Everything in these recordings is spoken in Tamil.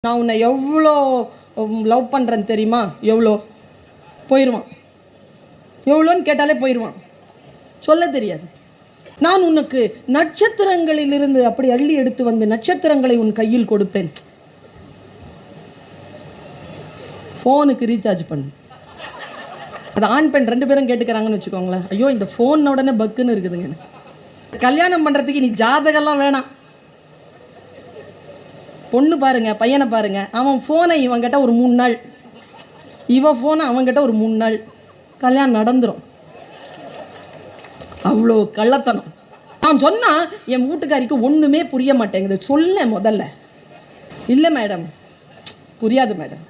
நான் உன்னை எவ்வளோ லவ் பண்ணுறேன்னு தெரியுமா? எவ்வளோ போயிடுவான். எவ்வளோன்னு கேட்டாலே போயிடுவான். சொல்ல தெரியாது. நான் உனக்கு நட்சத்திரங்களிலிருந்து அப்படி அள்ளி எடுத்து வந்து நட்சத்திரங்களை உன் கையில் கொடுப்பேன். ஃபோனுக்கு ரீசார்ஜ் பண்ணு. அது ஆண் பெண் 2 பேரும் கேட்டுக்கிறாங்கன்னு வச்சுக்கோங்களேன். ஐயோ இந்த ஃபோன் உடனே பக்குன்னு இருக்குதுங்க. கல்யாணம் பண்ணுறதுக்கு நீ ஜாதகம்லாம் வேணாம். பொண்ணு பாருங்க, பையனை பாருங்க, அவன் ஃபோனை இவன்கிட்ட ஒரு 3 நாள், இவன் ஃபோனை அவன்கிட்ட ஒரு 3 நாள், கல்யாணம் நடந்துடும். அவ்வளோ கள்ளத்தனம். நான் சொன்னா என் வீட்டுக்காரிக்கு ஒன்றுமே புரிய மாட்டேங்குது. சொல்ல முதல்ல இல்லை மேடம், புரியாது மேடம்.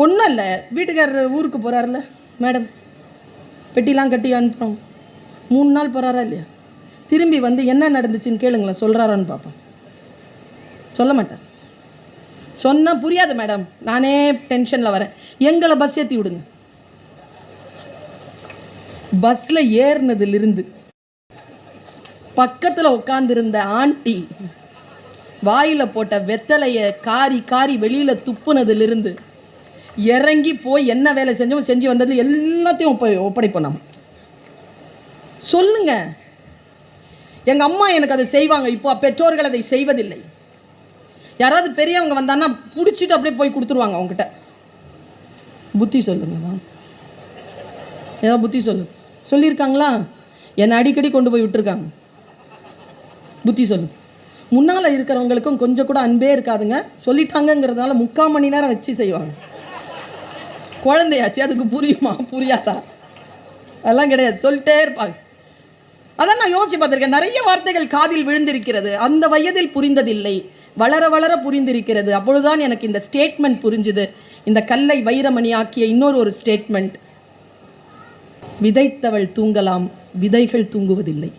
ஒன்றும் இல்லை, வீட்டுக்காரர் ஊருக்கு போகிறாருல்ல மேடம், பெட்டிலாம் கட்டி அனுப்புகிறோம். 3 நாள் போகிறாரா இல்லையா? திரும்பி வந்து என்ன நடந்துச்சுன்னு கேளுங்களேன், சொல்கிறாரான்னு பார்ப்போம். சொல்ல மாட்டேன். சொன்னால் புரியாது மேடம், நானே டென்ஷனில் வரேன், எங்களை பஸ் ஏற்றி விடுங்க. பஸ்ஸில் ஏறினதுலேருந்து பக்கத்தில் உட்காந்துருந்த ஆண்டி வாயில் போட்ட வெத்தலையை காரி காரி வெளியில் துப்புனதுலேருந்து இறங்கி போய் என்ன வேலை செஞ்சோம் செஞ்சு வந்தது எல்லாத்தையும் ஒப்படைப்போம். நம்ம சொல்லுங்க, எங்கள் அம்மா எனக்கு அதை செய்வாங்க. இப்போ பெற்றோர்கள் அதை செய்வதில்லை. யாராவது பெரியவங்க வந்தான்னா பிடிச்சிட்டு அப்படியே போய் கொடுத்துருவாங்க அவங்ககிட்ட. புத்தி சொல்லுங்க, ஏதாவது புத்தி சொல்லு. சொல்லியிருக்காங்களா? என்னை அடிக்கடி கொண்டு போய் விட்டுருக்காங்க. புத்தி சொல்லு. முன்னால் இருக்கிறவங்களுக்கும் கொஞ்சம் கூட அன்பே இருக்காதுங்க. சொல்லிட்டாங்கிறதுனால 3/4 மணி நேரம் வச்சு செய்வாங்க. குழந்தையாச்சு, அதுக்கு புரியுமா புரியாதா? அதெல்லாம் கிடையாது, சொல்லிட்டே இருப்பாங்க. அதான் நான் யோசிச்சு பார்த்துருக்கேன். நிறைய வார்த்தைகள் காதில் விழுந்திருக்கிறது, அந்த வயதில் புரிந்ததில்லை, வளர வளர புரிந்திருக்கிறது. அப்பொழுதுதான் எனக்கு இந்த ஸ்டேட்மெண்ட் புரிஞ்சுது. இந்த கல்லை வைரமணி ஆக்கிய இன்னொரு ஸ்டேட்மெண்ட், விதைத்தவள் தூங்கலாம், விதைகள் தூங்குவதில்லை,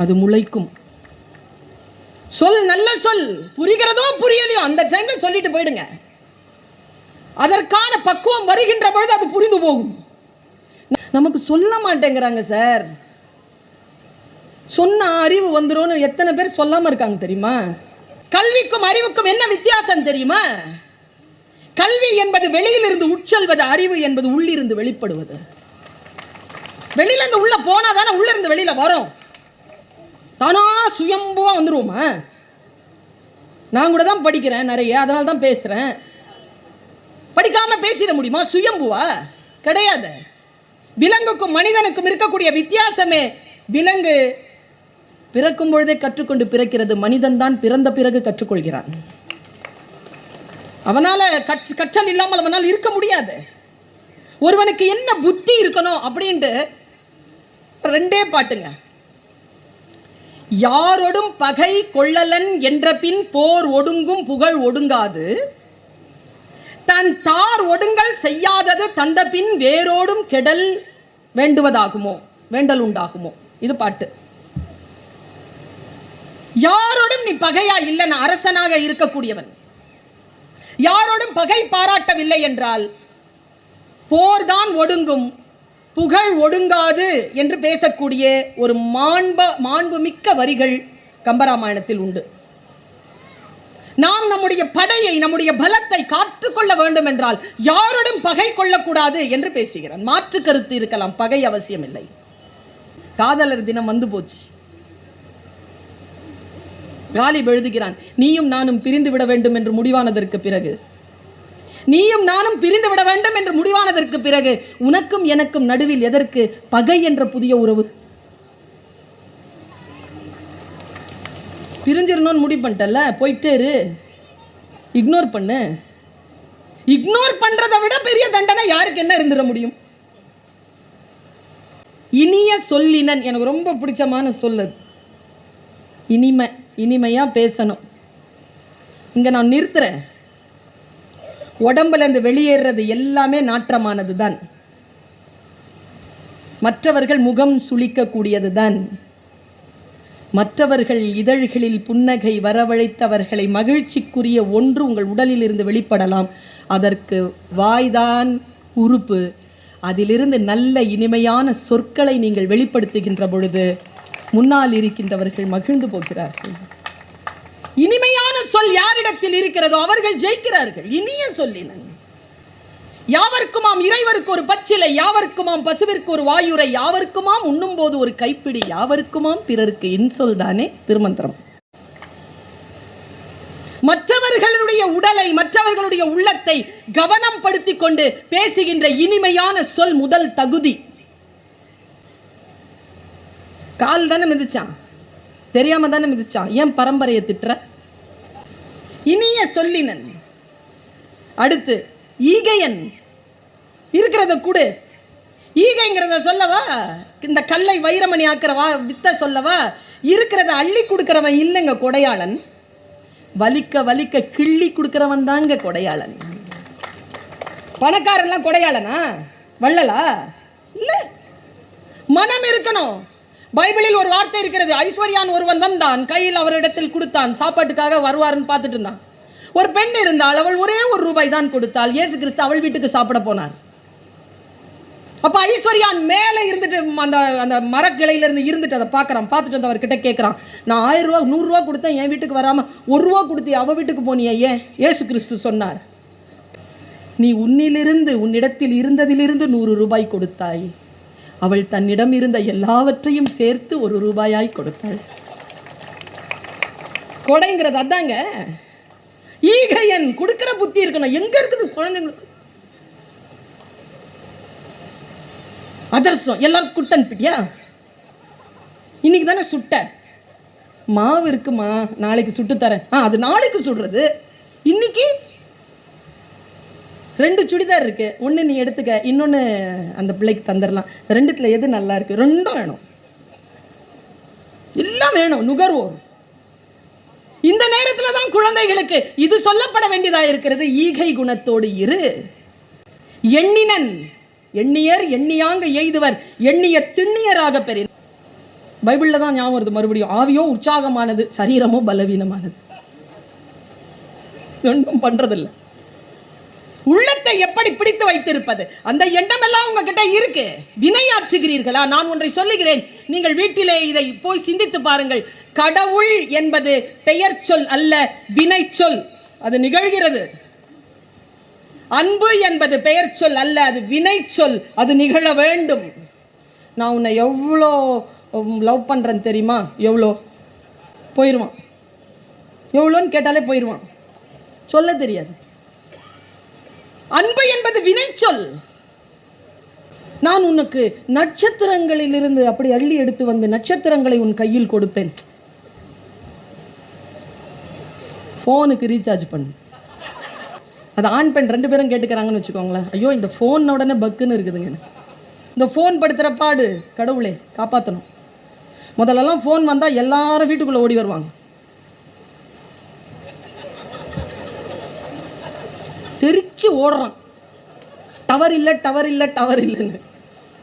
அது முளைக்கும். சொல், நல்ல சொல், புரிகிறதோ புரியலையோ அந்த டைம்ல சொல்லிட்டு போயிடுங்க. அதற்கான பக்குவம் வருகின்ற பொழுது அது புரிந்து போகும். நமக்கு சொல்ல மாட்டேங்கிறாங்க சார். சொன்ன அறிவு வந்துரும். எத்தனை பேர் சொல்லாம இருக்காங்க தெரியுமா? கல்விக்கும் அறிவுக்கும் என்ன வித்தியாசம் தெரியுமா? கல்வி என்பது வெளியிலிருந்து உட்செல்வது, அறிவு என்பது உள்ளிருந்து வெளிப்படுவது. வெளியிலிருந்து உள்ள போனா தானே உள்ள இருந்து வெளியில வரும். தானா சுயம்புவா வந்துருவோமா? நான் கூட தான் படிக்கிறேன் நிறைய, அதனால தான் பேசுறேன். படிக்காம பேசிட முடியுமா? சுயம்புவா கிடையாது. விலங்குக்கும் மனிதனுக்கும் இருக்கக்கூடிய வித்தியாசமே, விலங்கு பிறக்கும் பொழுதே கற்றுக்கொண்டு பிறக்கிறது, மனிதன் தான் பிறந்த பிறகு கற்றுக்கொள்கிறான். அவனால கற்றல் இல்லாமல் அவனால் இருக்க முடியாது. ஒருவனுக்கு என்ன புத்தி இருக்கணும் அப்படின்ட்டு 2 பாட்டுங்க. யாரோடும் பகை கொள்ளலன் என்ற பின் போர் ஒடுங்கும் புகழ் ஒடுங்காது, தன் தார் ஒடுங்கல் செய்யாதது தந்த பின் வேரோடும் கெடல் வேண்டுவதாகுமோ, வேண்டல் உண்டாகுமோ. இது பாட்டு. யாரோடும் நீ பகையா இல்லை, நான் அரசனாக இருக்கக்கூடியவன், யாரோடும் பகை பாராட்டவில்லை என்றால் போர்தான் ஒடுங்கும், புகழ் ஒடுங்காது என்று பேசக்கூடிய ஒரு மாண்புமிக்க வரிகள் கம்பராமாயணத்தில் உண்டு. நாம் நம்முடைய படையை, நம்முடைய பலத்தை காத்துக்கொள்ள வேண்டும் என்றால் யாரோடும் பகை கொள்ளக்கூடாது என்று பேசுகிறான். மாற்று கருத்து இருக்கலாம், பகை அவசியம் இல்லை. காதலர் தினம் வந்து போச்சு. காலிப் எழுதுகிறான், நீயும் நானும் பிரிந்து விட வேண்டும் என்று முடிவானதற்கு பிறகு, நீயும் நானும் பிரிந்து விட வேண்டும் என்று முடிவானதற்கு பிறகு உனக்கும் எனக்கும் நடுவில் எதற்கு பகை என்ற புதிய உறவு? பிரிஞ்சிடணும்னு முடிவு பண்ணிட்டல, போயிட்டே இரு, இக்னோர் பண்ணு. இக்னோர் பண்றதை விட பெரிய தண்டனை யாருக்கு என்ன இருந்துட முடியும்? இனிய சொல்லினன் எனக்கு ரொம்ப பிடிச்சமான சொல்லு. இனிமை, இனிமையா பேசணும். இங்க நான் நிறுத்துறேன். உடம்புல இருந்து வெளியேறது எல்லாமே நாற்றமானது தான், மற்றவர்கள் முகம் சுளிக்க கூடியது தான், மற்றவர்கள் இதழ்களில் புன்னகை வரவழைத்தவர்களை மகிழ்ச்சிக்குரிய ஒன்று உங்கள் உடலில் இருந்து வெளிப்படலாம். அதற்கு வாய்தான் உறுப்பு. அதிலிருந்து நல்ல இனிமையான சொற்களை நீங்கள் வெளிப்படுத்துகின்ற பொழுது முன்னால் இருக்கின்றவர்கள் மகிழ்ந்து போகிறார்கள். இனிமையான சொல் யாரிடத்தில் இருக்கிறதோ அவர்கள் ஜெயிக்கிறார்கள். இனிய சொல்லினன். யாவர்க்குமாம் இறைவருக்கு ஒரு பச்சிலை, யாவர்க்குமாம் பசுவிற்கு ஒரு வாயுரை, யாவர்க்குமாம் உண்ணும் போது ஒரு கைப்பிடி, யாவர்க்குமாம் பிறருக்கு இன்சொல் தானே திருமந்திரம். மற்றவர்களுடைய உடலை, மற்றவர்களுடைய உள்ளத்தை கவனம் படுத்திக் கொண்டு பேசுகின்ற இனிமையான சொல் முதல் தகுதி. கால் தானே மிதிச்சான், தெரியாம தானே மிதிச்சான், ஏன் பரம்பரையை திட்டுற? இனிய சொல்லினன். அடுத்து ஈகையன். இருக்கிறத கூடு. ஈகைங்கிறத சொல்லவா? இந்த கல்லை வைரமணி ஆக்கிறவா வித்த சொல்லவா? இருக்கிறத அள்ளி கொடுக்கிறவன் இல்லைங்க கொடையாளன். வலிக்க வலிக்க கிள்ளி கொடுக்கிறவன் தாங்க கொடையாளன். பணக்காரன்லாம் கொடையாளனா? வள்ளலா? இல்ல. மனம் இருக்கணும். பைபிளில் ஒரு வார்த்தை இருக்கிறது. ஐஸ்வர்யான் ஒருவன் வந்தான், கையில் அவரிடத்தில் கொடுத்தான், சாப்பாட்டுக்காக வருவாருன்னு பார்த்துட்டு இருந்தான். ஒரு பெண் இருந்தால், அவள் ஒரே ₹1 தான் கொடுத்தாள். இயேசு கிறிஸ்து அவள் வீட்டுக்கு சாப்பிட போனார். அப்ப ஐஸ்வர்யான் மேல இருந்துட்டு அந்த மரக்கிளையில இருந்துட்டு அதை பார்க்கறான். பார்த்துட்டு வந்து அவர்கிட்ட கேட்கறான், நான் 1000 ரூபா 100 ரூபா கொடுத்தேன், என் வீட்டுக்கு வராம ₹1 கொடுத்தி அவ வீட்டுக்கு போனியே ஏன்? இயேசு கிறிஸ்து சொன்னார், நீ உன்னிடத்தில் இருந்ததிலிருந்து ₹100 கொடுத்தாய், அவள் தன்னிடம் இருந்த எல்லாவற்றையும் சேர்த்து ₹1 கொடுத்தாள். கொடைங்கிறது அதாங்க. ஈகையன். கொடுக்கிற புத்தி இருக்கணும். எங்க இருக்குது குழந்தைங்களுக்கு? அதர்சம் எல்லாரும் குட்டன் பிடியா? இன்னைக்கு தானே சுட்ட மாவு இருக்குமா, நாளைக்கு சுட்டு தரேன். அது நாளைக்கு சுடுறது. இன்னைக்கு 2 சுடிதார் இருக்கு, ஒன்று நீ எடுத்துக்க, இன்னொன்று அந்த பிள்ளைக்கு தந்துடலாம். 2த்துல எது நல்லா இருக்கு? 2ம் வேணும். எல்லாம் வேணும். நுகர்வோர். இந்த நேரத்தில் தான் குழந்தைகளுக்கு இது சொல்லப்பட வேண்டியதா இருக்கிறது. ஈகை குணத்தோடு இரு. எண்ணினன். எண்ணியர் எண்ணியாங்க எய்துவர், எண்ணிய திண்ணியராக பெறின். பைபிள்ல தான் ஞாபகம் வருது மறுபடியும். ஆவியோ உற்சாகமானது, சரீரமோ பலவீனமானது. ஒன்றும் பண்றதில்லை. உள்ளத்தை எப்படி பிடித்து வைத்திருப்பது? அந்த எண்ணம் எல்லாம் உங்ககிட்ட இருக்கு. வினையாற்றுகிறீர்களா? நான் ஒன்றை சொல்லுகிறேன், நீங்கள் வீட்டிலே இதை போய் சிந்தித்து பாருங்கள். கடவுள் என்பது பெயர் சொல் அல்ல, வினை சொல். அது நிகழ்கிறது. அன்பு என்பது பெயர் சொல் அல்ல, அது வினை சொல். அது நிகழ வேண்டும். நான் உன்னை எவ்வளோ லவ் பண்றேன்னு தெரியுமா? எவ்வளோ? போயிடுவான். எவ்வளோன்னு கேட்டாலே போயிடுவான். சொல்ல தெரியாது. அன்பு என்பது வினை சொல். நான் உனக்கு நட்சத்திரங்களில் இருந்து அப்படி அள்ளி எடுத்து வந்து நட்சத்திரங்களை உன் கையில் கொடுத்தேன். போனுக்கு ரீசார்ஜ் பண்ணு. அது ஆண் பெண் 2 பேரும் கேட்டுக்கிறாங்கன்னு வச்சுக்கோங்களேன். ஐயோ, இந்த போன் உடனே பக்குன்னு இருக்குதுங்க. இந்த போன் படுத்துற பாடு கடவுளே காப்பாற்றணும். முதல்லலாம் போன் வந்தா எல்லாரும் வீட்டுக்குள்ள ஓடி வருவாங்க. தெரிச்சு ஓடுறான். டவர் இல்லை, டவர் இல்லை, டவர் இல்லைன்னு.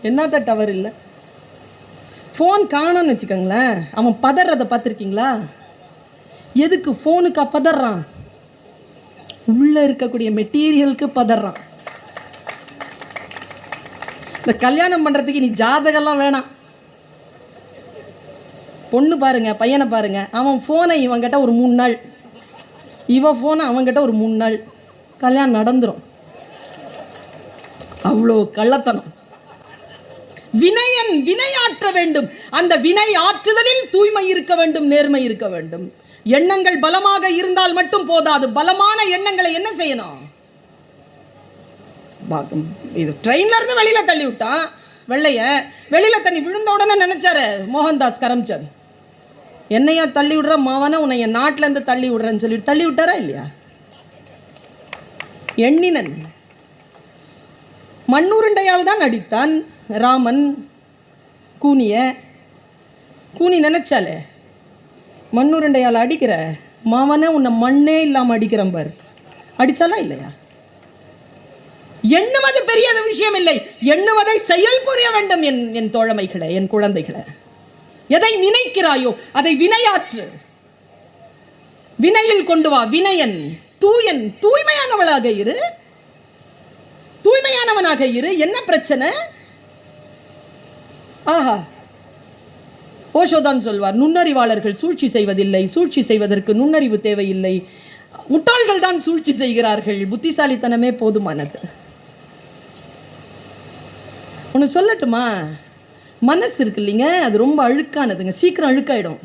என்னத்த டவர் இல்லை? ஃபோன் காணோன்னு வச்சுக்கோங்களேன், அவன் பதறதை பார்த்துருக்கீங்களா? எதுக்கு ஃபோனுக்கு பதறான்? உள்ள இருக்கக்கூடிய மெட்டீரியலுக்கு பதறான். இந்த கல்யாணம் பண்றதுக்கு நீ ஜாதகம்லாம் வேணாம். பொண்ணு பாருங்க, பையனை பாருங்க, அவன் ஃபோனை இவங்கிட்ட ஒரு 3 நாள், இவன் ஃபோனை அவங்கிட்ட ஒரு 3 நாள், கல்யாணம் நடந்துரும். அவ்வளோ கள்ளத்தனம். வினையன் வினையாற்ற வேண்டும். அந்த வினை ஆற்றுதலில் தூய்மை இருக்க வேண்டும், நேர்மை இருக்க வேண்டும். எண்ணங்கள் பலமாக இருந்தால் மட்டும் போதாது. பலமான எண்ணங்களை என்ன செய்யணும்? இது ட்ரெயின்ல இருந்து வெளியில தள்ளி விட்டான் வெள்ளைய. வெளியில தண்ணி விழுந்த உடனே நினைச்சாரு மோகன்தாஸ் கரம்சந்த், என்னையா தள்ளி விடுற மாவன, உன்னை என் நாட்டில இருந்து தள்ளி விடுறேன்னு சொல்லிட்டு தள்ளி விட்டாரா இல்லையா? எண்ணினன். மண்ணுருண்டையால் தான் அடித்தான் ராமன் கூனி நினைச்சாலே. மண்ணுருண்டையால் அடிக்கிற மாவன, உன்னை மண்ணே இல்லாம அடிக்கிறேன் பாரு. அடிச்சாலா இல்லையா? எண்ணுவது பெரிய விஷயம் இல்லை, எண்ணுவதை செயல் புரிய வேண்டும். என் தோழமைகளை, என் குழந்தைகளை, எதை நினைக்கிறாயோ அதை வினையாற்று. வினையில் கொண்டு வா. வினயன், தூயன், தூய்மையானவளாக இரு, தூய்மையானவனாக இரு. என்ன பிரச்சனை? ஆஹா, ஓஷோ தான் சொல்வார், நுண்ணறிவாளர்கள் சூழ்ச்சி செய்வதில்லை, சூழ்ச்சி செய்வதற்கு நுண்ணறிவு தேவையில்லை, முட்டாள்கள் தான் சூழ்ச்சி செய்கிறார்கள், புத்திசாலித்தனமே போதுமானது. ஒன்று சொல்லட்டுமா, மனசு இருக்கு இல்லைங்க, அது ரொம்ப அழுக்கானதுங்க, சீக்கிரம் அழுக்காயிடும்,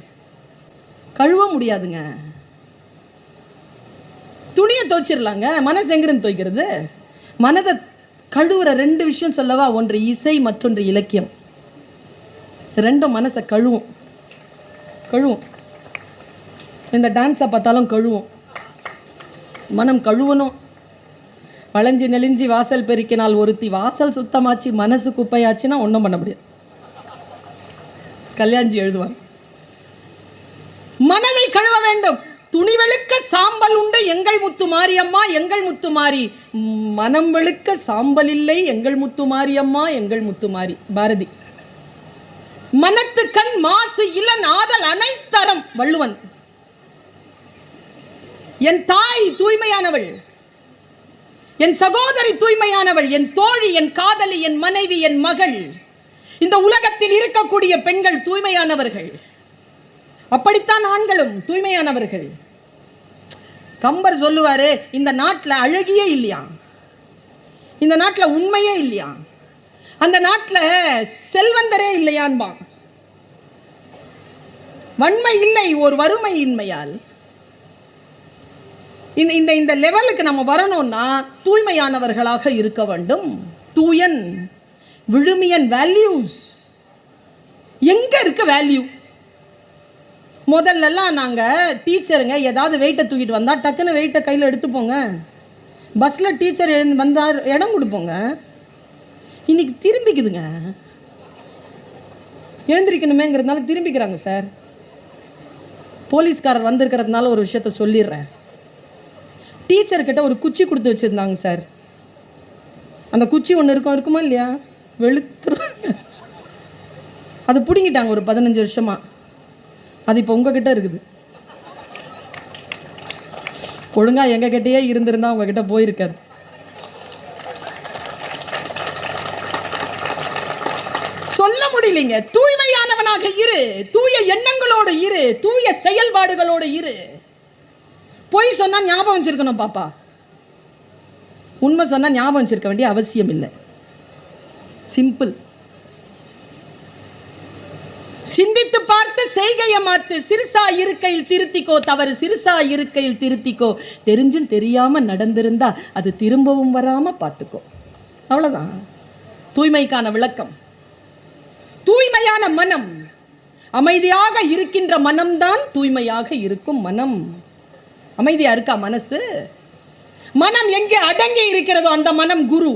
கழுவ முடியாதுங்க. துணியை துவைச்சிடலாங்க, மனசு எங்கிருந்து துவைக்கிறது? மனதை கழுவுற 2 விஷயம் சொல்லவா, ஒன்று இசை, மற்றொன்று இலக்கியம். ரெண்டும் மனசை கழுவும். இந்த டான்ஸை பார்த்தாலும் கழுவும். மனம் கழுவணும். வளைஞ்சி நெளிஞ்சி வாசல் பெருக்கினால் ஒருத்தி, வாசல் சுத்தமாச்சு மனசு குப்பையாச்சுன்னா ஒன்றும் பண்ண முடியாது. கல்யாணி எழுதுவாங்க, மனதை கழுவ வேண்டும். துணி வெளுக்க சாம்பல் உண்டு எங்கள் முத்து மாரியம்மா, எங்கள் முத்து மாரி. மனம் வெளுக்க சாம்பல் இல்லை எங்கள் முத்து மாரியம்மா, எங்கள் முத்து மாரி. பாரதி. மனத்து கண் மாசு இளன் ஆதல் அனைத்தரம். வள்ளுவன். என் தாய் தூய்மையானவள், என் சகோதரி தூய்மையானவள், என் தோழி, என் காதலி, என் மனைவி, என் மகள். இந்த உலகத்தில் இருக்கக்கூடிய பெண்கள் தூய்மையானவர்கள். அப்படித்தான் ஆண்களும் தூய்மையானவர்கள். கம்பர் சொல்லுவாரு, இந்த நாட்டில் அழகியே இல்லையா, இந்த நாட்டில் உண்மையே இல்லையா, அந்த நாட்டில் செல்வந்தரே இல்லையான்பா. வன்மை இல்லை, ஒரு வறுமை இன்மையால். இந்த லெவலுக்கு நம்ம வரணும்னா தூய்மையானவர்களாக இருக்க வேண்டும். தூயன் விழுமியன். வேல்யூஸ் எங்க இருக்க? வேல்யூ முதல்லலாம் நாங்கள் டீச்சருங்க ஏதாவது வெயிட்டை தூக்கிட்டு வந்தால் டக்குன்னு வெயிட்டை கையில் எடுத்துப்போங்க. பஸ்ஸில் டீச்சர் வந்தால் இடம் கொடுப்போங்க. இன்னைக்கு திரும்பிக்குதுங்க, எழுந்திருக்கணுமேங்கிறதுனால திரும்பிக்கிறாங்க சார். போலீஸ்காரர் வந்திருக்கிறதுனால ஒரு விஷயத்த சொல்லிடுறேன். டீச்சர்கிட்ட ஒரு குச்சி கொடுத்து வச்சுருந்தாங்க சார். அந்த குச்சி ஒன்று இருக்குமா இல்லையா, வெளுத்துறாங்க. அது பிடுங்கிட்டாங்க ஒரு 15 வருஷமா. அது இப்போ உங்ககிட்ட இருக்குது. ஒழுங்கா எங்ககிட்டயே இருந்திருந்தா உங்ககிட்ட போயிருக்காது. சொல்ல முடியலைங்க. தூய்மையானவனாக இரு, தூய எண்ணங்களோடு இரு, தூய செயல்பாடுகளோடு இரு. பொய் சொன்னா ஞாபகம் வச்சிருக்கணும் பாப்பா, உண்மை சொன்னா ஞாபகம் வச்சிருக்க வேண்டிய அவசியம் இல்லை. சிம்பிள். சிந்தித்து பார்த்து செய்கையை மாத்து. சிறுசா இருக்கையில் திருத்திக்கோ, தவறு சிறுசா இருக்கையில் திருத்திக்கோ. தெரிஞ்சும் தெரியாம நடந்திருந்தா அது திரும்பவும் வராம பார்த்துக்கோ. அவ்வளவுதான் தூய்மைக்கான விளக்கம். தூய்மையான மனம், அமைதியாக இருக்கின்ற மனம்தான் தூய்மையாக இருக்கும் மனம். அமைதியா இருக்கா மனசு? மனம் எங்கே அடங்கி இருக்கிறதோ அந்த மனம் குரு.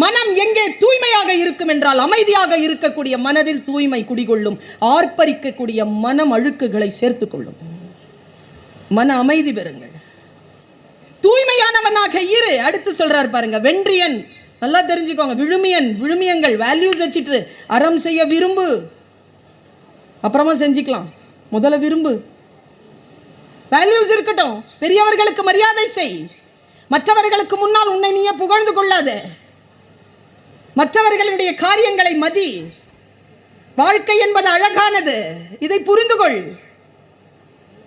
மனம் எங்கே தூய்மையாக இருக்கும் என்றால் அமைதியாக இருக்கக்கூடிய மனதில் தூய்மை குடிகொள்ளும். ஆர்ப்பரிக்கக்கூடிய மனம் அழுக்குகளை சேர்த்துக் கொள்ளும். மன அமைதி பெறுங்கள். தூய்மையானவனாக இரு. அடுத்து சொல்றார் பாருங்க, வென்றியன். நல்லா தெரிஞ்சுக்கோங்க. விழுமியன், விழுமியங்கள் வேல்யூஸ் வச்சுட்டு அறம் செய்ய விரும்பு. அப்புறமா செஞ்சுக்கலாம், முதல்ல விரும்பு. வேல்யூஸ் இருக்கட்டும். பெரியவர்களுக்கு மரியாதை செய். மற்றவர்களுக்கு முன்னால் உன்னை நீயே புகழ்ந்து கொள்ளாத. மற்றவர்களுடைய காரியங்களை மதி. வாழ்க்கை என்பது அழகானது, இதை புரிந்து கொள்.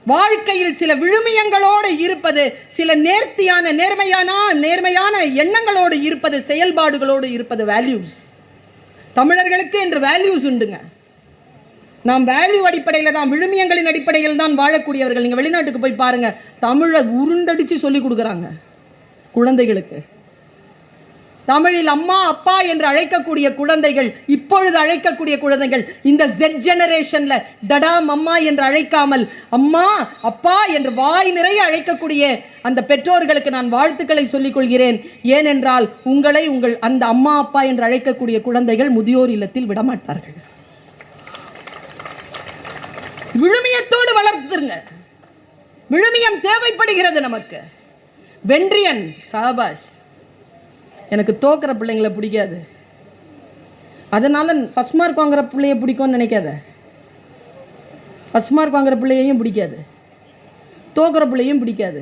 வாழ்க்கையில் சில விழுமியங்களோடு இருப்பது, சில நேர்த்தியான நேர்மையான எண்ணங்களோடு இருப்பது, செயல்பாடுகளோடு இருப்பது வேல்யூஸ். தமிழர்களுக்கு என்று வேல்யூஸ் உண்டுங்க. நாம் வேல்யூ அடிப்படையில் தான், விழுமியங்களின் அடிப்படையில் தான் வாழக்கூடியவர்கள். நீங்கள் வெளிநாட்டுக்கு போய் பாருங்க, தமிழை உருண்டடிச்சு சொல்லி கொடுக்குறாங்க குழந்தைகளுக்கு. தமிழில் அம்மா அப்பா என்று அழைக்கக்கூடிய குழந்தைகள், இப்பொழுது அழைக்கக்கூடிய குழந்தைகள், இந்த Z ஜெனரேஷன்ல டடா மம்மா என்று அழைக்காமல் அம்மா அப்பா என்று வாய் நிறைய அழைக்கக்கூடிய அந்த பெற்றோர்களுக்கு நான் வாழ்த்துக்களை சொல்லிக் கொள்கிறேன். ஏனென்றால் உங்களை அந்த அம்மா அப்பா என்று அழைக்கக்கூடிய குழந்தைகள் முதியோர் இல்லத்தில் விடமாட்டார்கள். விழுமியத்தோடு வளர்த்துருங்க. விழுமியம் தேவைப்படுகிறது நமக்கு. வென்றியன், சாபாஷ். எனக்கு தோக்கிற பிள்ளைங்களை பிடிக்காது, அதனால ஃபர்ஸ்ட் மார்க் வாங்குற பிள்ளைய பிடிக்கும்னு நினைக்காத. ஃபர்ஸ்ட் மார்க் வாங்குற பிள்ளையையும் பிடிக்காது, தோக்கிற பிள்ளையும் பிடிக்காது.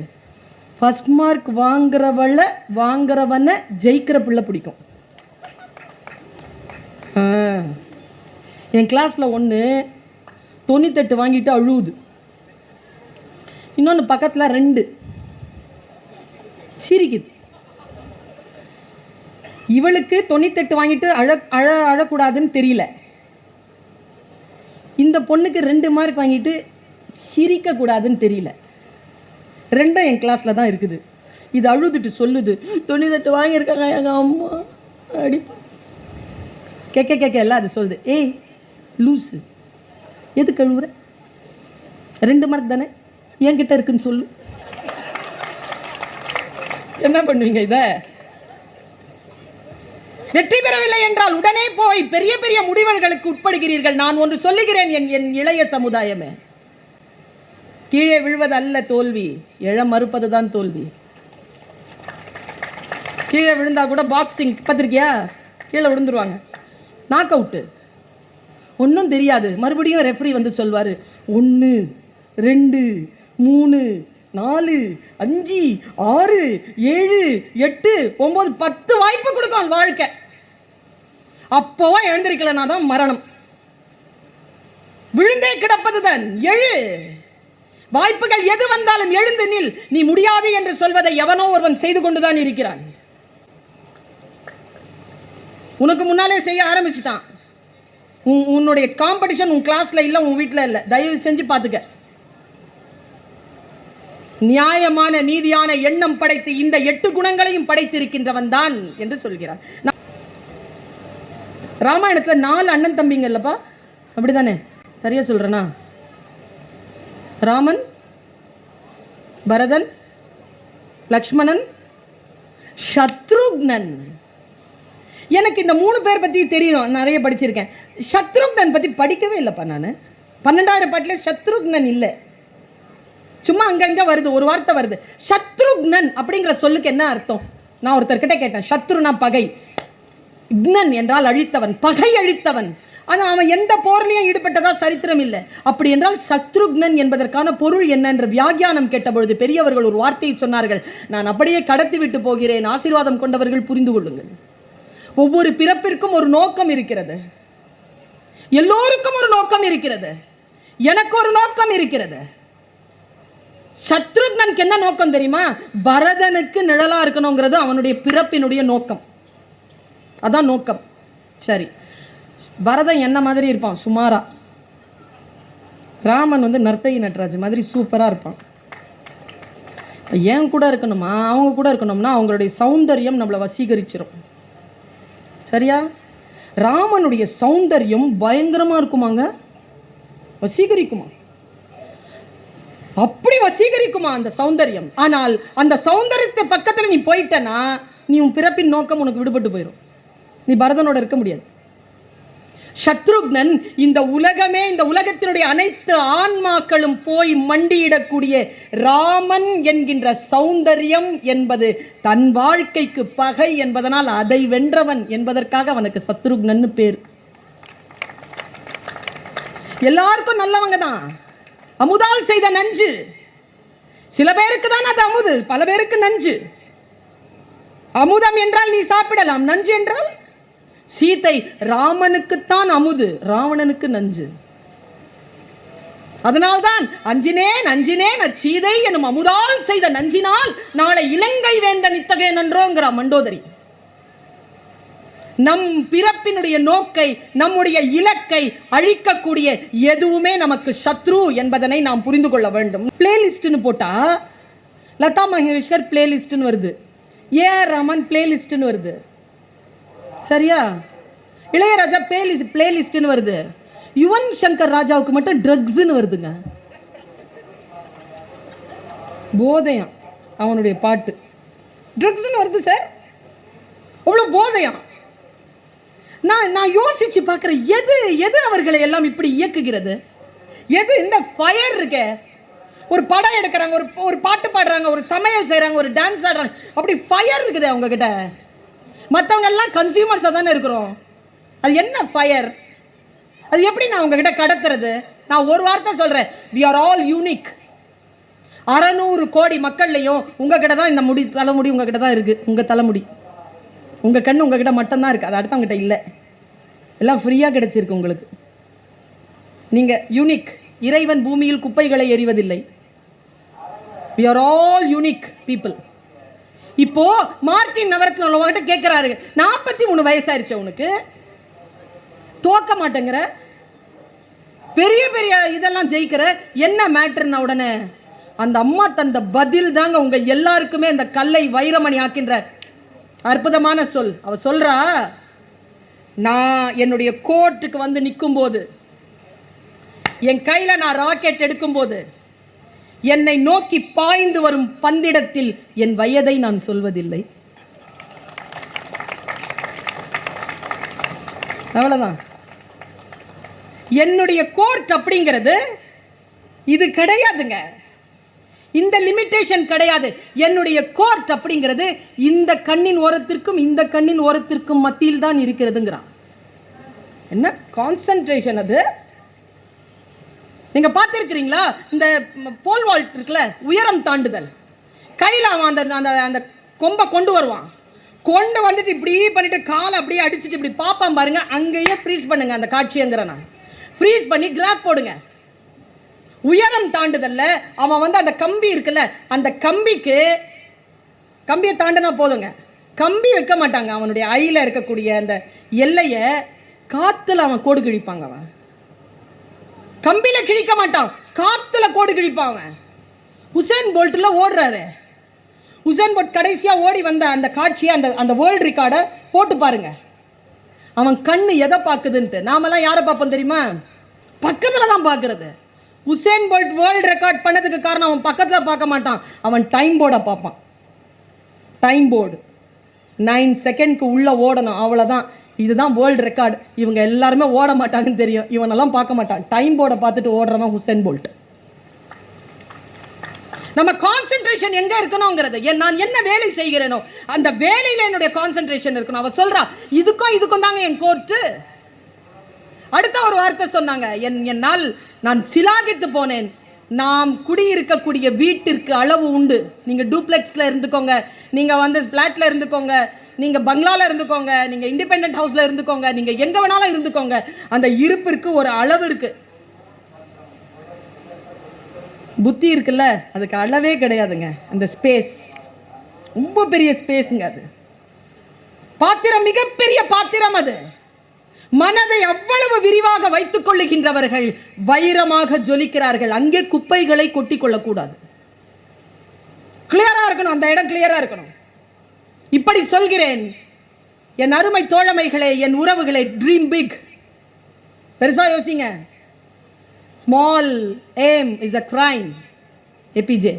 ஃபர்ஸ்ட் மார்க் வாங்குறவனை ஜெயிக்கிற பிள்ளை பிடிக்கும். என் கிளாஸில் ஒன்று 98 வாங்கிட்டு அழுவுது. இன்னொன்று பக்கத்தில் 2 சிரிக்குது. இவளுக்கு 98 வாங்கிட்டு அழக்கூடாதுன்னு தெரியல. இந்த பொண்ணுக்கு 2 மார்க் வாங்கிட்டு சிரிக்க கூடாதுன்னு தெரியல. 2 என் கிளாஸ்ல தான் இருக்குது. இது அழுதுட்டு சொல்லுது, 98 வாங்கியிருக்காங்க எங்க அம்மா அடி. கேட்க எல்லாம் அது சொல்லுது, ஏய் லூஸு, எதுக்கு அழுவுற? 2 மார்க் தானே, என்கிட்ட இருக்குன்னு சொல்லு. என்ன பண்ணுவீங்க? இத வெற்றி பெறவில்லை என்றால் உடனே போய் பெரிய பெரிய முடிவுகளுக்கு உட்படுகிறீர்கள். நான் ஒன்று சொல்லுகிறேன், என் இளைய சமுதாயமே, கீழே விழுவது அல்ல தோல்வி, எழ மறுப்பதுதான் தோல்வி. கீழே விழுந்தா கூட பாக்ஸிங் பார்த்திருக்கியா, கீழே விழுந்துருவாங்க, நாக் அவுட்டு, ஒன்றும் தெரியாது. மறுபடியும் ரெஃப்ரி வந்து சொல்வார், 1 2 3 4 5 6 7 8 9 10 வாய்ப்பு கொடுக்கும் வாழ்க்கை. அப்போவா எழுந்திருக்கலனா தான் மரணம். விழுந்தே கிடப்பதுதான். எழு, வாய்ப்புகள் எது வந்தாலும் எழுந்து நில். நீ முடியாது என்று சொல்வதை எவனோ ஒருவன் செய்து கொண்டுதான் இருக்கிறான். உனக்கு முன்னாலே செய்ய ஆரம்பிச்சுட்டான். உன்னுடைய காம்படிஷன் உன் கிளாஸ்ல இல்ல, உன் வீட்டில் இல்ல. தயவு செஞ்சு பார்த்துக்க. நியாயமான நீதியான எண்ணம் படைத்து இந்த 8 குணங்களையும் படைத்திருக்கின்றவன் தான் என்று சொல்கிறார். ராமாயணத்துல 4 அண்ணன் தம்பிங்க இல்லப்பா, அப்படிதானே? சரியா சொல்றேனா? ராமன், பரதன், லக்ஷ்மணன், சத்ருக்னன். எனக்கு இந்த 3 பேர் பத்தி தெரியும், நிறைய படிச்சிருக்கேன். சத்ருக்னன் பத்தி படிக்கவே இல்லப்பா நான். 12,000 பாட்டுல சத்ருக்னன் இல்லை, சும்மா அங்கங்க வருது, ஒரு வார்த்தை வருது. சத்ருக்னன் அப்படிங்கிற சொல்லுக்கு என்ன அர்த்தம்? நான் ஒருத்தர்கிட்ட கேட்டேன். சத்ருனா பகை, க்னன் என்றால் அழித்தவன், பகை அழித்தவன். ஆனால் அவன் எந்த போர்லையும் ஈடுபட்டதா சரித்திரம் இல்லை. அப்படி என்றால் சத்ருக்னன் என்பதற்கான பொருள் என்ன என்ற வியாக்கியானம் கேட்டபொழுது பெரியவர்கள் ஒரு வார்த்தையை சொன்னார்கள். நான் அப்படியே கடத்தி விட்டு போகிறேன், ஆசீர்வாதம் கொண்டவர்கள் புரிந்து கொள்ளுங்கள். ஒவ்வொரு பிறப்பிற்கும் ஒரு நோக்கம் இருக்கிறது. எல்லோருக்கும் ஒரு நோக்கம் இருக்கிறது. எனக்கு ஒரு நோக்கம் இருக்கிறது. சத்ருக்னனுக்கு என்ன நோக்கம் தெரியுமா? பரதனுக்கு நிழலா இருக்கணுங்கிறது அவனுடைய பிறப்பினுடைய நோக்கம். அதான் நோக்கம். சரி, பரதன் என்ன மாதிரி இருப்பான்? சுமாரா. ராமன் வந்து நர்த்தகி நட்ராஜ் மாதிரி சூப்பரா இருப்பான். ஏன் கூட இருக்கணுமா, அவங்க கூட இருக்கணும்னா அவங்களுடைய சௌந்தரியம் நம்மளை வசீகரிச்சிடும். சரியா? ராமனுடைய சௌந்தரியம் பயங்கரமா இருக்குமாங்க, வசீகரிக்குமா, அப்படி வசீகரிக்குமா அந்த சௌந்தரியம். ஆனால் அந்த சௌந்தரியத்தை பக்கத்தில் நீ போயிட்டனா நீ உன் பிறப்பின் நோக்கம் உனக்கு விடுபட்டு போயிடும். நீ பரதனோட இருக்க முடியாது. சத்ருக்னன் இந்த உலகமே, இந்த உலகத்தினுடைய அனைத்து ஆன்மாக்களும் போய் மண்டியிடக்கூடிய ராமன் என்கின்ற சௌந்தரியம் என்பது தன் வாழ்க்கைக்கு பகை என்பதனால் அதை வென்றவன் என்பதற்காக அவனுக்கு சத்ருக்னன் பேர். எல்லாருக்கும் நல்லவங்க தான். அமுதால் செய்த நஞ்சு சில பேருக்கு தான் அது அமுது, பல பேருக்கு நஞ்சு. அமுதம் என்றால் நீ சாப்பிடலாம், நஞ்சு என்றால் சீதை ராமனுக்குத்தான் அமுது, ராவணனுக்கு நஞ்சு. அதனால்தான் அஞ்சினேன் அஞ்சினேன் அச்சீதை எனும் அமுதால் செய்த நஞ்சினால் நாளை இலங்கை வேந்தன் இத்தகைய நன்றோங்கிற மண்டோதரி. நம் பிறப்பினுடைய நோக்கை, நம்முடைய இலக்கை அழிக்கக்கூடிய எதுவுமே நமக்கு சத்ரு என்பதனை நாம் புரிந்து கொள்ள வேண்டும். பிளேலிஸ்ட்னு போட்டா லதா மங்கேஷ்கர் பிளேலிஸ்ட்னு வருது, ஏஆர் ரஹ்மான் பிளேலிஸ்ட்னு வருது. சரியா? இளையராஜா பிளேலிஸ்ட்னு வருது. யுவன் சங்கர் ராஜாவுக்கு மட்டும் ட்ரக்ஸ்னு வருதுங்க. போதையம் அவனுடைய பாட்டு ட்ரக்ஸ்னு வருது சார். அவ்வளவு போதையம். நான் யோசிச்சு பார்க்கிறேன், எது எது அவர்களை எல்லாம் இப்படி இயக்குகிறது? எது? இந்த ஃபயர் இருக்கே, ஒரு படம் எடுக்கிறாங்க, ஒரு பாட்டு பாடுறாங்க, ஒரு சமையல் செய்யறாங்க, ஒரு டான்ஸ் ஆடுறாங்க, அப்படி ஃபயர் இருக்குது அவங்க கிட்ட. மற்றவங்க எல்லாம் கன்சியூமர்ஸாக தானே இருக்கிறோம். அது என்ன ஃபயர்? அது எப்படி நான் உங்ககிட்ட கடத்துறது? நான் ஒரு வார்த்தை சொல்றேன், we are all unique. 600 கோடி மக்கள்லையும் உங்ககிட்ட தான் இந்த முடி, தலைமுடி உங்ககிட்ட தான் இருக்கு. உங்க தலைமுடி, உங்க கண்ணு உங்ககிட்ட மட்டும்தான் இருக்கு, அது அடுத்தவங்கிட்ட இல்லை. எல்லாம் ஃப்ரீயா கிடைச்சிருக்கு உங்களுக்கு. நீங்க யூனிக். இறைவன் பூமியில் குப்பைகளை எறிவதில்லை. we are all unique people. இப்போ மார்ட்டின் நவரத்னம் உங்ககிட்ட கேட்கிறாரு, 43 வயசாயிருச்சு உனக்கு, தோக்க மாட்டேங்கிற, பெரிய பெரிய இதெல்லாம் ஜெயிக்கிற, என்ன மேட்டர்னா உடனே அந்த அம்மா தந்த பதில் தாங்க உங்க எல்லாருக்குமே இந்த கல்லை வைரமணி ஆக்கின்ற அற்புதமான சொல். அவ சொல்றா, நான் என்னுடைய கோர்ட்டுக்கு வந்து நிற்கும் போது, என் கையில நான் ராக்கெட் எடுக்கும் போது, என்னை நோக்கி பாய்ந்து வரும் பந்திடத்தில் என் வயதை நான் சொல்வதில்லை. அவ்வளவுதான். என்னுடைய கோர்ட் அப்படிங்கிறது இது கிடையாதுங்க. இந்த லிமிட்டேஷன் கிடையாது. என்னுடைய கோர்ட் அப்படிங்கிறது இந்த கண்ணின் ஓரத்திற்கும் இந்த கண்ணின் ஓரத்திற்கும் மத்தியில் தான் இருக்கிறதுங்கிறான். என்ன கான்சென்ட்ரேஷன் அது! நீங்க பார்த்திருக்கிறீங்களா? இந்த போல் வால்ட் இருக்குல்ல, உயரம் தாண்டுதல், கையில் அவன் அந்த அந்த கொம்பை கொண்டு வருவான், கொண்டு வந்துட்டு இப்படி பண்ணிட்டு காலை அப்படியே அடிச்சுட்டு இப்படி பார்ப்பான் பாருங்க. அங்கேயே ஃப்ரீஸ் பண்ணுங்க அந்த காட்சிங்கிற, நான் ஃப்ரீஸ் பண்ணி கிராஃப் போடுங்க. உயரம் தாண்டுதல்ல அவன் வந்து அந்த கம்பி இருக்குல்ல, அந்த கம்பியை தாண்டினா போதுங்க, கம்பி வைக்க மாட்டாங்க. அவனுடைய ஐயில இருக்கக்கூடிய அந்த எல்லையை காத்துல அவன் கோடு கிழிப்பாங்க. அவன் கம்பியில கிழிக்க மாட்டான், காத்துல கோடு கிழிப்பான். அவன் உசேன் போல்ட்ல ஓடுறாரு. உசேன் போல்ட் கடைசியா ஓடி வந்த அந்த காட்சியை, அந்த வேர்ல்டு ரெக்கார்டை போட்டு பாருங்க. அவன் கண்ணு எதை பார்க்குதுன்ட்டு. நாமெல்லாம் யாரை பார்ப்போம் தெரியுமா? பக்கத்துல தான் பார்க்கறது. உசேன் போல்ட் வேர்ல்டு ரெக்கார்ட் பண்ணதுக்கு காரணம் அவன் பக்கத்துல பார்க்க மாட்டான், அவன் டைம் போர்டை பார்ப்பான். டைம் போர்டு 9 செகண்ட்க்கு உள்ள ஓடணும், அவ்வளவுதான். இதுதான் வேர்ல்டு ரெக்கார்டு. இவங்க எல்லாருமே ஓட மாட்டாங்கன்னு தெரியும், இவனெல்லாம் பார்க்க மாட்டான். டைம் போர்டை பார்த்துட்டு ஓடுறவன் உசேன் போல்ட். நம்ம கான்சென்ட்ரேஷன் எங்க இருக்கணும்ங்கிறது, நான் என்ன வேலை செய்கிறேனோ அந்த வேலையில என்னுடைய கான்சென்ட்ரேஷன் இருக்கணும். அவ சொல்றா, இதுக்கும் தாங்க என் கோர்ட்டு. அடுத்த ஒரு வார்த்தை சொன்னாங்க, என்னால் நான் சிலாகித்து போனேன். நாம் குடியிருக்கக்கூடிய வீட்டிற்கு அளவு உண்டு. நீங்க டூப்ளெக்ஸ்ல இருந்துக்கோங்க, நீங்க வந்து பிளாட்ல இருந்துக்கோங்க, நீங்க பங்களால இருந்துக்கோங்க, நீங்க இண்டிபெண்டன்ட் ஹவுஸ்ல இருந்துக்கோங்க, நீங்க எங்க வேணாலும் இருந்துக்கோங்க, அந்த இருப்பிற்கு ஒரு அளவு இருக்கு. புத்தி இருக்குல்ல, அதுக்கு அளவே கிடையாதுங்க. அந்த ஸ்பேஸ் ரொம்ப பெரிய ஸ்பேஸ்ங்க. அது பாத்திரம், மிகப்பெரிய பாத்திரம். அது மனதை அவ்வளவு விரிவாக வைத்துக் கொள்ளுகின்றவர்கள் வைரமாக ஜொலிக்கிறார்கள். அங்கே குப்பைகளை கொட்டிக் கொள்ளக்கூடாது. கிளியரா இருக்கணும், அந்த இடம் கிளியரா இருக்கணும். இப்படி சொல்கிறேன் என் அருமை தோழமைகளே, என் உறவுகளை, ட்ரீம் பிக். பெருசா யோசிங்க. Small aim is a crime. APJ,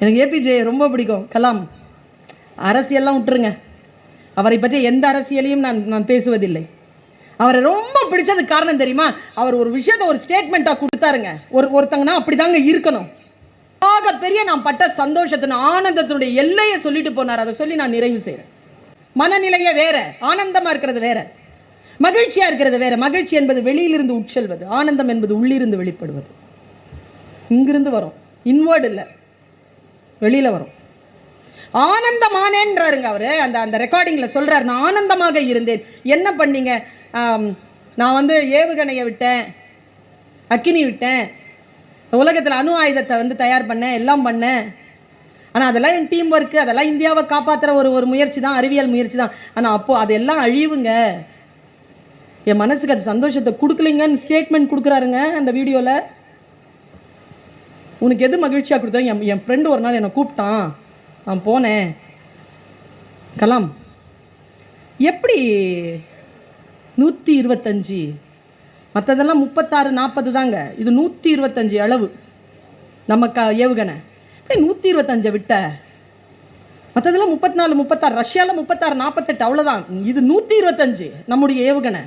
எனக்கு ஏபிஜே ரொம்ப பிடிக்கும். கலாம் அரசியல்லாம் விட்டுருங்க, அவரை பற்றி எந்த அரசியலையும் நான் பேசுவதில்லை. அவரை ரொம்ப பிடிச்சதுக்கு காரணம் தெரியுமா? அவர் ஒரு விஷயத்தை ஒரு ஸ்டேட்மெண்டா கொடுத்தாருங்க. ஒருத்தங்கன்னா அப்படிதாங்க இருக்கணும். பெரிய நான் பட்ட சந்தோஷத்தின் ஆனந்தத்தினுடைய எல்லையை சொல்லிட்டு போனார். அதை சொல்லி நான் நிறைவு செய்யறேன். மனநிலையே வேற, ஆனந்தமா இருக்கிறது வேற, மகிழ்ச்சியா இருக்கிறது வேற. மகிழ்ச்சி என்பது வெளியிலிருந்து உட்செல்வது, ஆனந்தம் என்பது உள்ளிருந்து வெளிப்படுவது. இங்கிருந்து வரும், இன்வர்டு இல்ல, வெளியில வரும். ஆனந்தமானேன்றாருங்க அவரு. அந்த ரெக்கார்டிங்ல சொல்றாரு, நான் ஆனந்தமாக இருந்தேன். என்ன பண்ணீங்க? நான் வந்து ஏவுகணையை விட்டேன், அக்கினி விட்டேன், உலகத்தில் அணு ஆயுதத்தை வந்து தயார் பண்ணேன், எல்லாம் பண்ணேன். ஆனால் அதெல்லாம் என் டீம் ஒர்க்கு, அதெல்லாம் இந்தியாவை காப்பாற்றுற ஒரு முயற்சி தான், அறிவியல் முயற்சி தான். ஆனால் அப்போ அதெல்லாம் அழிவுங்க. என் மனசுக்கு அது சந்தோஷத்தை கொடுக்கலைங்கன்னு ஸ்டேட்மெண்ட் கொடுக்குறாருங்க அந்த வீடியோவில். உனக்கு எது மகிழ்ச்சியாக கொடுத்தா? என் ஃப்ரெண்டு ஒரு நாள் என்னை கூப்பிட்டான், நான் போனேன். கலாம் எப்படி 125, மற்றதெல்லாம் 36 40 தாங்க, இது 125 அளவு நம்ம ஏவுகணை. 125 விட்ட, மற்றதெல்லாம் 34 36, ரஷ்யாவில் 36 48, அவ்வளோதான். இது 125 நம்முடைய ஏவுகணை.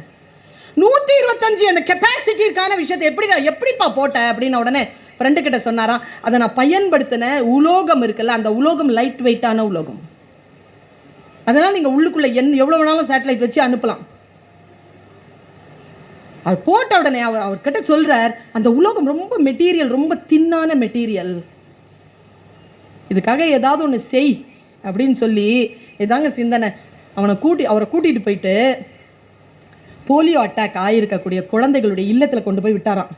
125 அந்த கெப்பாசிட்டிக்கான விஷயத்தை எப்படிப்பா போட்ட அப்படின்னு உடனே ஃப்ரெண்டு கிட்ட சொன்னாராம். அதை நான் பயன்படுத்தின உலோகம் இருக்குல்ல, அந்த உலோகம் லைட் வெயிட்டான உலோகம். அதனால நீங்க உள்ளுக்குள்ள எவ்வளவு வேணாலும் சேட்டலைட் வச்சு அனுப்பலாம். அது போட்ட உடனே அவர்கிட்ட சொல்றார், அந்த உலோகம் ரொம்ப மெட்டீரியல், ரொம்ப தின்னான மெட்டீரியல், இதுக்காக ஏதாவது ஒன்று செய் அப்படின்னு சொல்லி இதாங்க சிந்தனை. அவரை கூட்டிட்டு போயிட்டு போலியோ அட்டாக் ஆகியிருக்கக்கூடிய குழந்தைகளுடைய இல்லத்தில் கொண்டு போய் விட்டாராம்.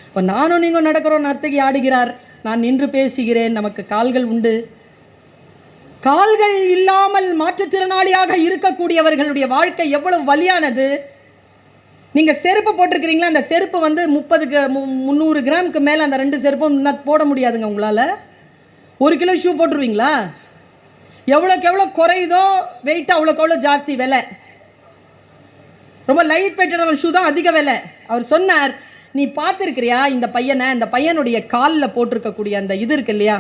இப்போ நானும் நீங்கள் நடக்கிறோம், நர்த்தகி ஆடுகிறார், நான் நின்று பேசுகிறேன், நமக்கு கால்கள் உண்டு. கால்கள் இல்லாமல் மாற்றுத்திறனாளியாக இருக்கக்கூடியவர்களுடைய வாழ்க்கை எவ்வளவு வலியானது. நீங்கள் செருப்பு போட்டிருக்கிறீங்களா, அந்த செருப்பு வந்து 300 கிராமுக்கு மேலே அந்த 2 செருப்பும் போட முடியாதுங்க உங்களால். 1 கிலோ ஷூ போட்டுருவீங்களா? எவ்வளோக்கு எவ்வளோ குறையுதோ வெயிட் அவ்வளோக்கு எவ்வளோ ஜாஸ்தி விலை. ரொம்ப லைட் வெயிட்டான ஷூ தான் அதிக விலை. அவர் சொன்னார், நீ பார்த்துருக்கிறியா இந்த பையனை, இந்த பையனுடைய காலில் போட்டிருக்கக்கூடிய அந்த இது இருக்கு இல்லையா,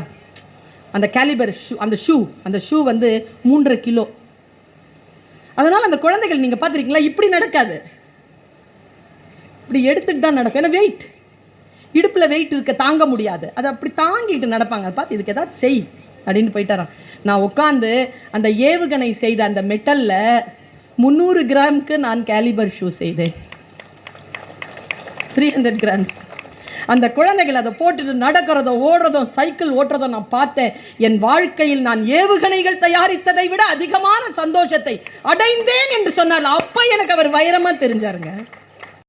அந்த கேலிபர் ஷூ, அந்த ஷூ வந்து 3.5 கிலோ. அதனால் அந்த குழந்தைகள் நீங்கள் பார்த்துருக்கீங்களா, இப்படி நடக்காது, இப்படி எடுத்துட்டு தான் நடக்கும். ஏன்னா வெயிட், இடுப்பில் வெயிட் இருக்க தாங்க முடியாது, அதை அப்படி தாங்கிட்டு நடப்பாங்க. பார்த்து இதுக்கு ஏதாவது செய் அப்படின்னு போயிட்டாரான். நான் உட்காந்து அந்த ஏவுகணை செய்த அந்த மெட்டலில் 300 கிராமுக்கு நான் கேலிபர் ஷூ செய்தேன். 300 கிராம்ஸ். அந்த குழந்தைகள் அதை போட்டுட்டு நடக்கிறதோ ஓடுறதோ சைக்கிள் ஓட்டுறதோ நான் பார்த்தேன். என் வாழ்க்கையில் நான் ஏவுகணைகள் தயாரித்ததை விட அதிகமான சந்தோஷத்தை அடைந்தேன் என்று சொன்னார். அப்ப எனக்கு அவர் வைரமா தெரிஞ்சாருங்க.